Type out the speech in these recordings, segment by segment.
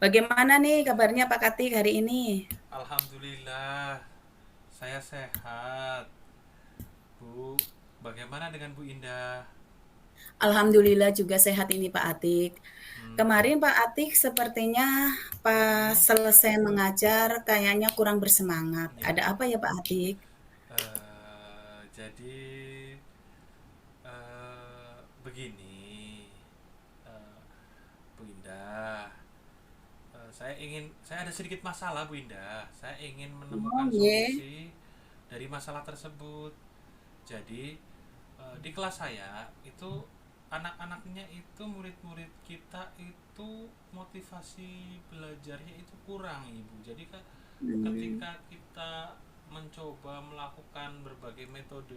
Bagaimana nih kabarnya Pak Katik hari ini? Alhamdulillah, saya sehat. Bu, bagaimana dengan Bu Indah? Alhamdulillah juga sehat ini Pak Atik. Hmm, Kemarin Pak Atik sepertinya pas mm-mm, selesai mengajar kayaknya kurang bersemangat. Ada ya. apa ya Pak Atik? Jadi begini, eh, Bu Indah. Saya ada sedikit masalah, Bu Indah. Saya ingin Oh menemukan iya. solusi dari masalah tersebut. Jadi di kelas saya itu anak-anaknya itu murid-murid kita itu motivasi belajarnya itu kurang ibu. Jadi Hmm. ketika kita mencoba melakukan berbagai metode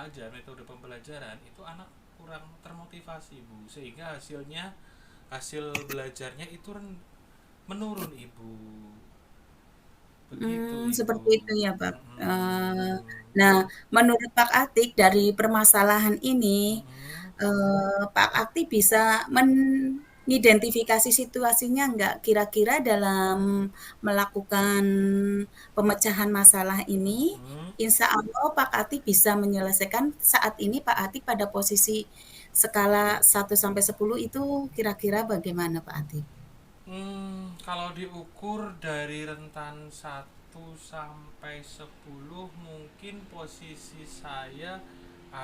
ajar, metode pembelajaran itu anak kurang termotivasi ibu, sehingga hasil belajarnya itu menurun ibu. Begitu ibu. Seperti itu ya Pak. Mm-mm. Nah, menurut Pak Atik dari permasalahan ini, Mm-mm. Pak Atik bisa mengidentifikasi situasinya nggak? Kira-kira dalam melakukan pemecahan masalah ini, Mm-mm. insya Allah Pak Atik bisa menyelesaikan saat ini Pak Atik pada posisi skala 1 sampai 10 itu kira-kira bagaimana Pak Atik? Kalau diukur dari rentan 1 sampai 10, mungkin posisi saya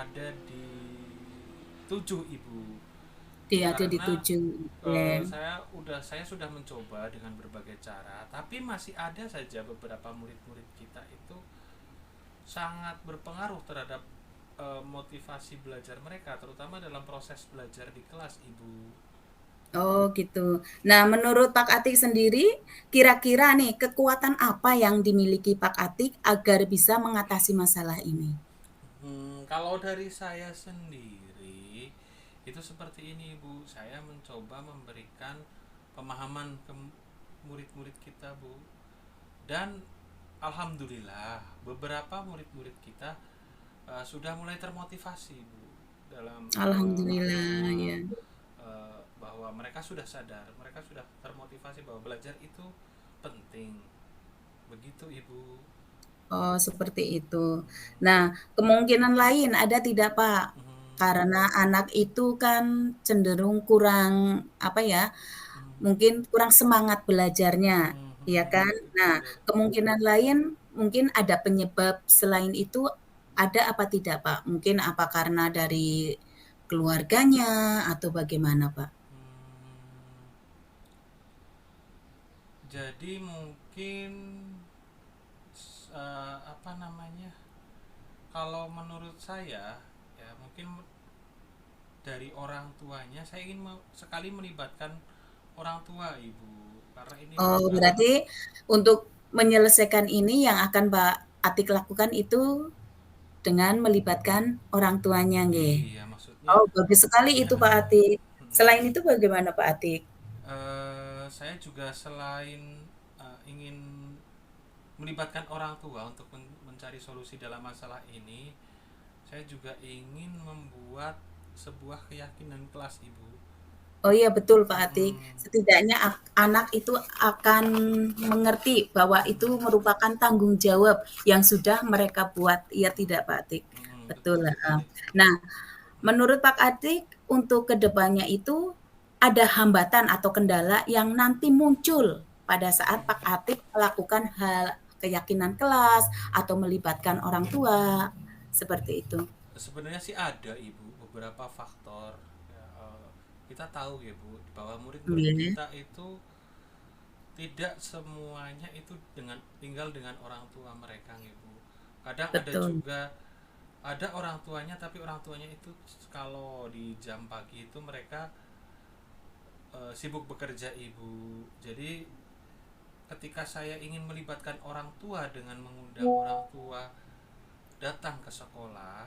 ada di 7 Ibu. Dia ada di Karena 7. Oke. saya sudah mencoba dengan berbagai cara, tapi masih ada saja beberapa murid-murid kita itu sangat berpengaruh terhadap motivasi belajar mereka, terutama dalam proses belajar di kelas, Ibu. Oh gitu. Nah, menurut Pak Atik sendiri, kira-kira nih kekuatan apa yang dimiliki Pak Atik agar bisa mengatasi masalah ini? Kalau dari saya sendiri itu seperti ini Bu, saya mencoba memberikan pemahaman ke murid-murid kita Bu, dan alhamdulillah beberapa murid-murid kita sudah mulai termotivasi Bu dalam Alhamdulillah ya. bahwa mereka sudah sadar, mereka sudah termotivasi bahwa belajar itu penting. Begitu Ibu. Oh, seperti itu. Nah, kemungkinan lain ada tidak, Pak? Mhm, Karena anak itu kan cenderung kurang apa ya, mungkin kurang semangat belajarnya, ya kan? Nah, betul. kemungkinan lain mungkin ada penyebab selain itu ada apa tidak, Pak? Mungkin apa karena dari keluarganya atau bagaimana, Pak? Jadi mungkin apa namanya? Kalau menurut saya ya mungkin dari orang tuanya, saya ingin sekali melibatkan orang tua ibu, karena ini Oh, juga berarti untuk menyelesaikan ini yang akan Pak Atik lakukan itu dengan melibatkan orang tuanya, nggih? iya maksudnya Oh, bagus sekali itu, Pak Atik. Selain itu bagaimana, Pak Atik? saya juga selain ingin melibatkan orang tua untuk mencari solusi dalam masalah ini, saya juga ingin membuat sebuah keyakinan kelas ibu. Oh iya betul, Pak Atik. Mm-mm. Setidaknya anak itu akan mengerti bahwa itu merupakan tanggung jawab yang sudah mereka buat. Iya tidak, Pak Atik? Betul, Betul heeh. sekali. Nah, menurut Pak Atik untuk kedepannya itu ada hambatan atau kendala yang nanti muncul pada saat Pak Atik melakukan hal keyakinan kelas atau melibatkan orang tua, seperti itu? Sebenarnya sih ada ibu beberapa faktor. Ya, kita tahu ya bu bahwa murid-murid Iya, kita itu tidak semuanya itu tinggal dengan orang tua mereka ibu. Kadang ada betul. juga ada orang tuanya, tapi orang tuanya itu kalau di jam pagi itu mereka sibuk bekerja ibu. Jadi ketika saya ingin melibatkan orang tua dengan mengundang orang tua datang ke sekolah,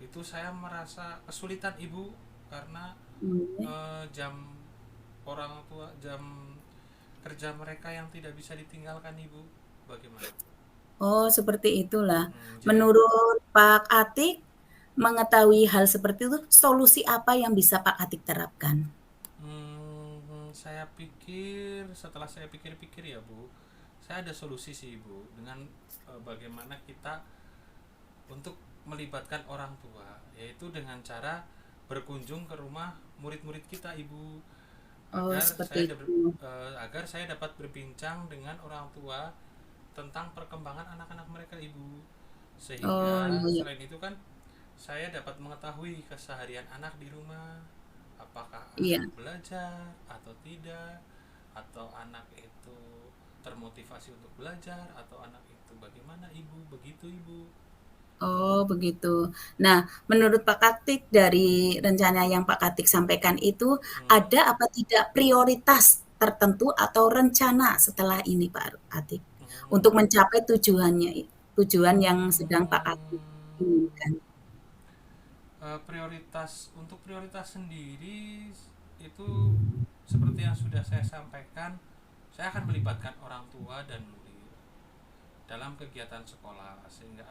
itu saya merasa kesulitan ibu, karena Iya. jam orang tua, jam kerja mereka yang tidak bisa ditinggalkan ibu. Bagaimana? Oh, seperti itulah. Jadi Menurut Pak Atik, mengetahui hal seperti itu, solusi apa yang bisa Pak Atik terapkan? setelah saya pikir-pikir ya Bu, saya ada solusi sih Bu, dengan bagaimana kita untuk melibatkan orang tua, yaitu dengan cara berkunjung ke rumah murid-murid kita Ibu, Oh, seperti itu. agar saya dapat berbincang dengan orang tua tentang perkembangan anak-anak mereka Ibu. Oh, Sehingga iya, iya. selain itu kan saya dapat mengetahui keseharian anak di rumah, apakah Iya. anak belajar atau tidak, atau anak itu termotivasi untuk belajar, atau anak itu bagaimana Ibu, begitu Ibu. Oh, begitu. Nah, menurut Pak Katik dari rencana yang Pak Katik sampaikan itu, Hmm. ada apa tidak prioritas tertentu atau rencana setelah ini Pak Katik, untuk Hmm. mencapai tujuan yang sedang Pak Katik Hmm. inginkan? Prioritas sendiri itu seperti yang sudah saya sampaikan, saya akan melibatkan orang tua dan murid dalam kegiatan sekolah, sehingga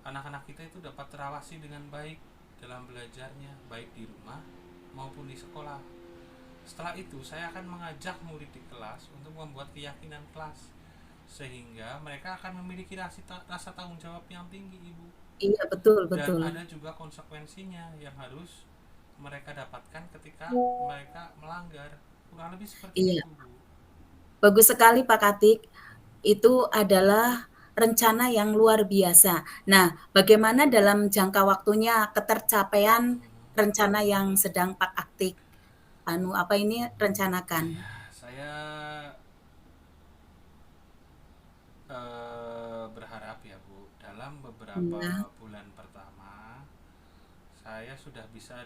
anak-anak kita itu dapat terawasi dengan baik dalam belajarnya, baik di rumah maupun di sekolah. Setelah itu saya akan mengajak murid di kelas untuk membuat keyakinan kelas, sehingga mereka akan memiliki rasa tanggung jawab yang tinggi Ibu. Iya, betul Dan betul. ada juga konsekuensinya yang harus mereka dapatkan ketika mereka melanggar. Kurang lebih seperti Iya, itu Bu. bagus sekali Pak Katik. Itu adalah rencana yang luar biasa. Nah, bagaimana dalam jangka waktunya ketercapaian rencana yang sedang Pak Aktik rencanakan? Ya, saya berharap ya Bu, dalam Iya, beberapa bulan pertama saya sudah bisa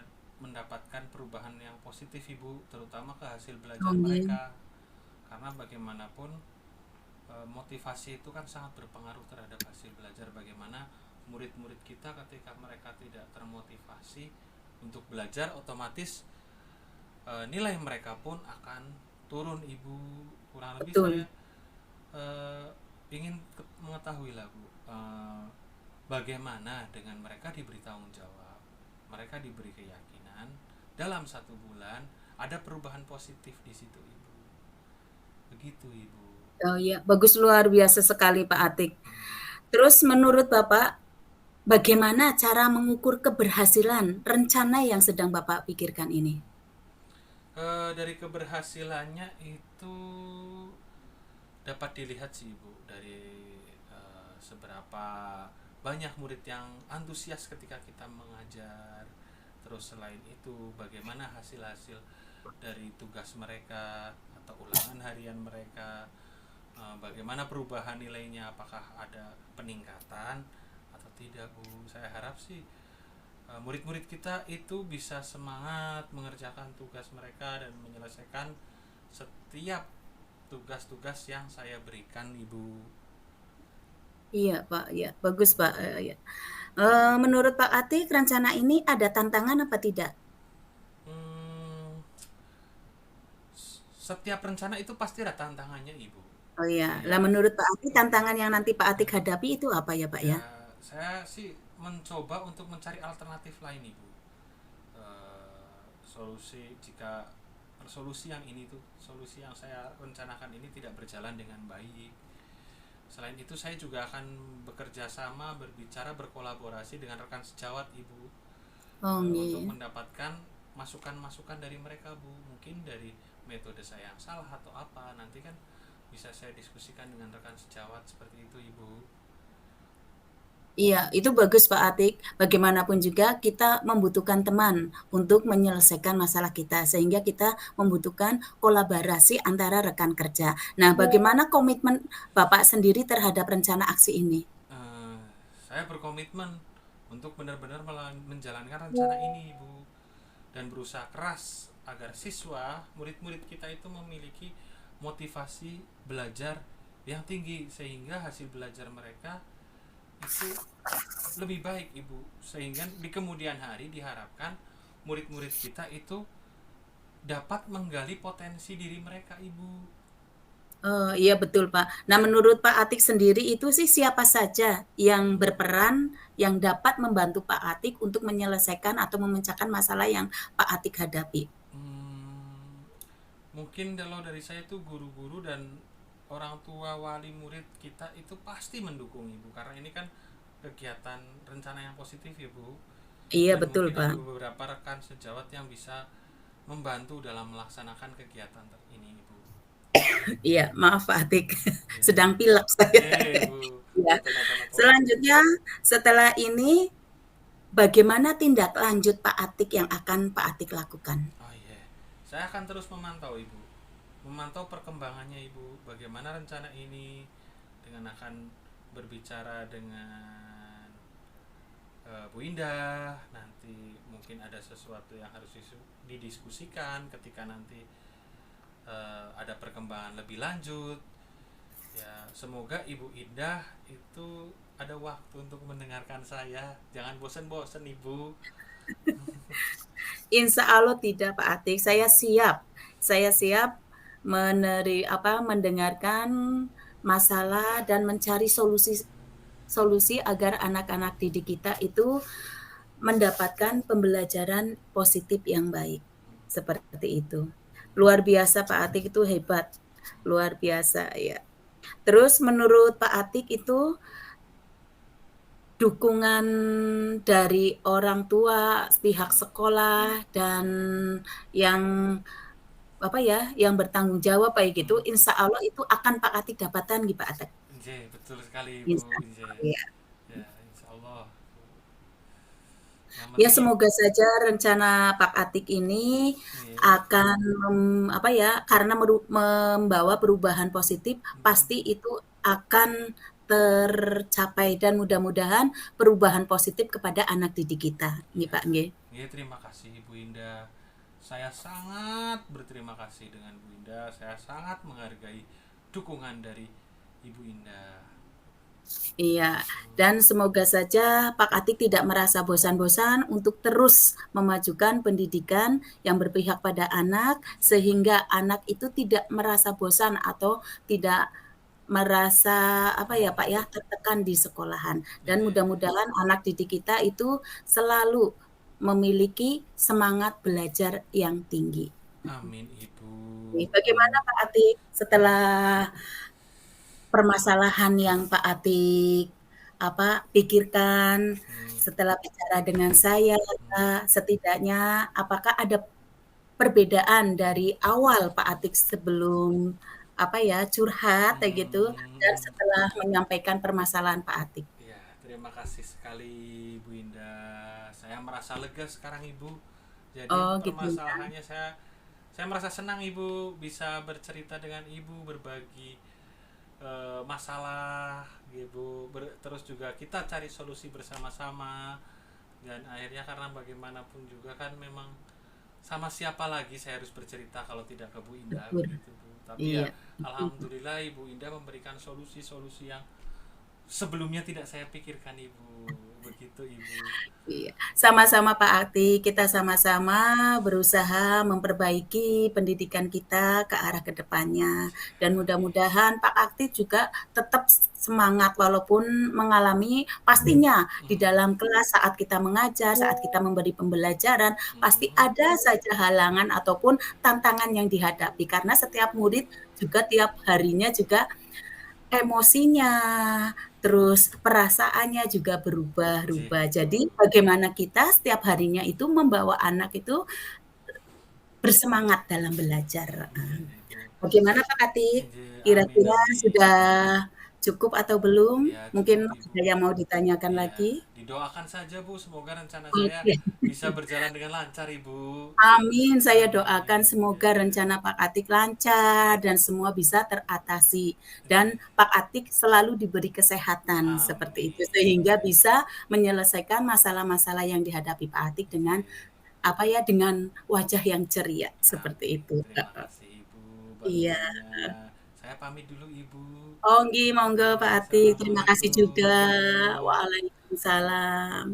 mendapatkan perubahan yang positif Ibu, terutama ke hasil belajar oh iya, mereka. Karena bagaimanapun motivasi itu kan sangat berpengaruh terhadap hasil belajar. Bagaimana murid-murid kita ketika mereka tidak termotivasi untuk belajar, otomatis nilai mereka pun akan turun Ibu. Kurang lebih saya betul. eh, ingin mengetahui lah Bu, bagaimana dengan mereka diberi tanggung jawab, mereka diberi keyakinan dalam 1 bulan ada perubahan positif di situ Ibu, begitu Ibu. Oh iya, bagus luar biasa sekali Pak Atik. Hmm. Terus menurut Bapak, bagaimana cara mengukur keberhasilan rencana yang sedang Bapak pikirkan ini? Dari keberhasilannya itu dapat dilihat sih Ibu dari seberapa banyak murid yang antusias ketika kita mengajar. Terus selain itu bagaimana hasil-hasil dari tugas mereka atau ulangan harian mereka, bagaimana perubahan nilainya, apakah ada peningkatan atau tidak Bu. Saya harap sih murid-murid kita itu bisa semangat mengerjakan tugas mereka dan menyelesaikan setiap tugas-tugas yang saya berikan Ibu. Iya Pak, iya, bagus Pak, iya. Menurut Pak Atik, rencana ini ada tantangan apa tidak? Hmm, Setiap rencana itu pasti ada tantangannya Ibu. Oh iya, lah Ya, menurut Pak Atik tantangan yang nanti Pak Atik hadapi itu apa ya Pak ya? ya saya sih mencoba untuk mencari alternatif lain Ibu. Solusi jika solusi yang saya rencanakan ini tidak berjalan dengan baik. Selain itu saya juga akan bekerja sama, berbicara, berkolaborasi dengan rekan sejawat Ibu, Oh untuk nggih. mendapatkan masukan-masukan dari mereka Bu. Mungkin dari metode saya yang salah atau apa, nanti kan bisa saya diskusikan dengan rekan sejawat seperti itu Ibu. Iya, itu bagus Pak Atik. Bagaimanapun juga kita membutuhkan teman untuk menyelesaikan masalah kita, sehingga kita membutuhkan kolaborasi antara rekan kerja. Nah, bagaimana komitmen Bapak sendiri terhadap rencana aksi ini? Eh, saya berkomitmen untuk benar-benar menjalankan rencana ini Ibu, dan berusaha keras agar siswa, murid-murid kita itu memiliki motivasi belajar yang tinggi, sehingga hasil belajar mereka itu lebih baik Ibu, sehingga di kemudian hari diharapkan murid-murid kita itu dapat menggali potensi diri mereka Ibu. Oh, iya betul, Pak. Nah, menurut Pak Atik sendiri itu sih siapa saja yang berperan yang dapat membantu Pak Atik untuk menyelesaikan atau memecahkan masalah yang Pak Atik hadapi? Hmm, Mungkin kalau dari saya itu guru-guru dan orang tua wali murid kita itu pasti mendukung ibu karena ini kan kegiatan rencana yang positif ya bu, Iya dan betul mungkin ada Pak. beberapa rekan sejawat yang bisa membantu dalam melaksanakan kegiatan ini ibu. Iya, maaf Pak Atik, Ya, sedang pilek saya. ibu, Ya. betul apa bu. Selanjutnya, setelah ini, bagaimana tindak lanjut Pak Atik yang akan Pak Atik lakukan? Oh iya, saya akan terus memantau ibu, memantau perkembangannya ibu, bagaimana rencana ini, dengan akan berbicara dengan Bu Indah. Nanti mungkin ada sesuatu yang harus didiskusikan ketika nanti ada perkembangan lebih lanjut. Ya, semoga Ibu Indah itu ada waktu untuk mendengarkan saya. Jangan bosan-bosan Ibu. Insya Allah tidak Pak Atik, saya siap mendengarkan masalah dan mencari solusi agar anak-anak didik kita itu mendapatkan pembelajaran positif yang baik. Seperti itu. Luar biasa Pak Atik itu hebat. Luar biasa ya. Terus menurut Pak Atik itu dukungan dari orang tua, pihak sekolah dan yang yang bertanggung jawab kayak gitu, insya Allah itu akan Pak Atik dapatkan gitu Pak Atik. Inje, betul sekali Ibu. Insya Inje. Allah, ya. Ya, insya Allah. Yang Ya penting semoga saja rencana Pak Atik ini ya, akan karena membawa perubahan positif, pasti itu akan tercapai dan mudah-mudahan perubahan positif kepada anak didik kita. Nggih ya, Pak nggih. ya, terima kasih Ibu Indah. Saya sangat berterima kasih dengan Bu Indah. Saya sangat menghargai dukungan dari Ibu Indah. Iya, dan semoga saja Pak Atik tidak merasa bosan-bosan untuk terus memajukan pendidikan yang berpihak pada anak, sehingga anak itu tidak merasa bosan atau tidak merasa Pak ya, tertekan di sekolahan. Dan Inje. mudah-mudahan anak didik kita itu selalu memiliki semangat belajar yang tinggi. Amin Ibu. Bagaimana Amin. Pak Atik setelah permasalahan yang Pak Atik pikirkan Hmm, setelah bicara dengan saya, hmm, setidaknya apakah ada perbedaan dari awal Pak Atik sebelum curhat kayak gitu dan hmm. setelah menyampaikan permasalahan Pak Atik? Ya, terima kasih sekali Bu Indah. Saya merasa lega sekarang Ibu. Jadi Oh gitu ya. permasalahannya saya merasa senang Ibu bisa bercerita dengan Ibu, berbagi masalah Ibu. Terus juga kita cari solusi bersama-sama. Dan akhirnya karena bagaimanapun juga kan memang sama siapa lagi saya harus bercerita kalau tidak ke Bu Indah Betul. begitu Bu. Tapi ya Iya. alhamdulillah Ibu Indah memberikan solusi-solusi yang sebelumnya tidak saya pikirkan Ibu. Begitu Ibu. Iya, sama-sama Pak Atik, kita sama-sama berusaha memperbaiki pendidikan kita ke arah ke depannya. Dan mudah-mudahan Pak Atik juga tetap semangat walaupun mengalami pastinya di dalam kelas saat kita mengajar, saat kita memberi pembelajaran, pasti ada saja halangan ataupun tantangan yang dihadapi. Karena setiap murid juga tiap harinya juga emosinya, terus perasaannya juga J. berubah-ubah. Jadi bagaimana kita setiap harinya itu membawa anak itu bersemangat dalam belajar. Iya Ibu. Bagaimana Pak Atik? J. Amin Kira-kira amin. sudah cukup atau belum? Ya cukup Mungkin Ibu. ada yang mau ditanyakan Ya, lagi? didoakan saja Bu, semoga rencana saya Oke. bisa berjalan dengan lancar Ibu. Amin, saya doakan Amin. semoga Ya. rencana Pak Atik lancar dan semua bisa teratasi. Dan Pak Atik selalu diberi kesehatan seperti itu, Amin. sehingga bisa menyelesaikan masalah-masalah yang dihadapi Pak Atik dengan J. dengan wajah yang ceria seperti Amin. itu. Terima kasih Ibu Iya. bantuannya. Saya pamit dulu Ibu. Oh, nggih, monggo Pak Oke, Atik. Terima kasih juga. assalamualaikum. Waalaikumsalam.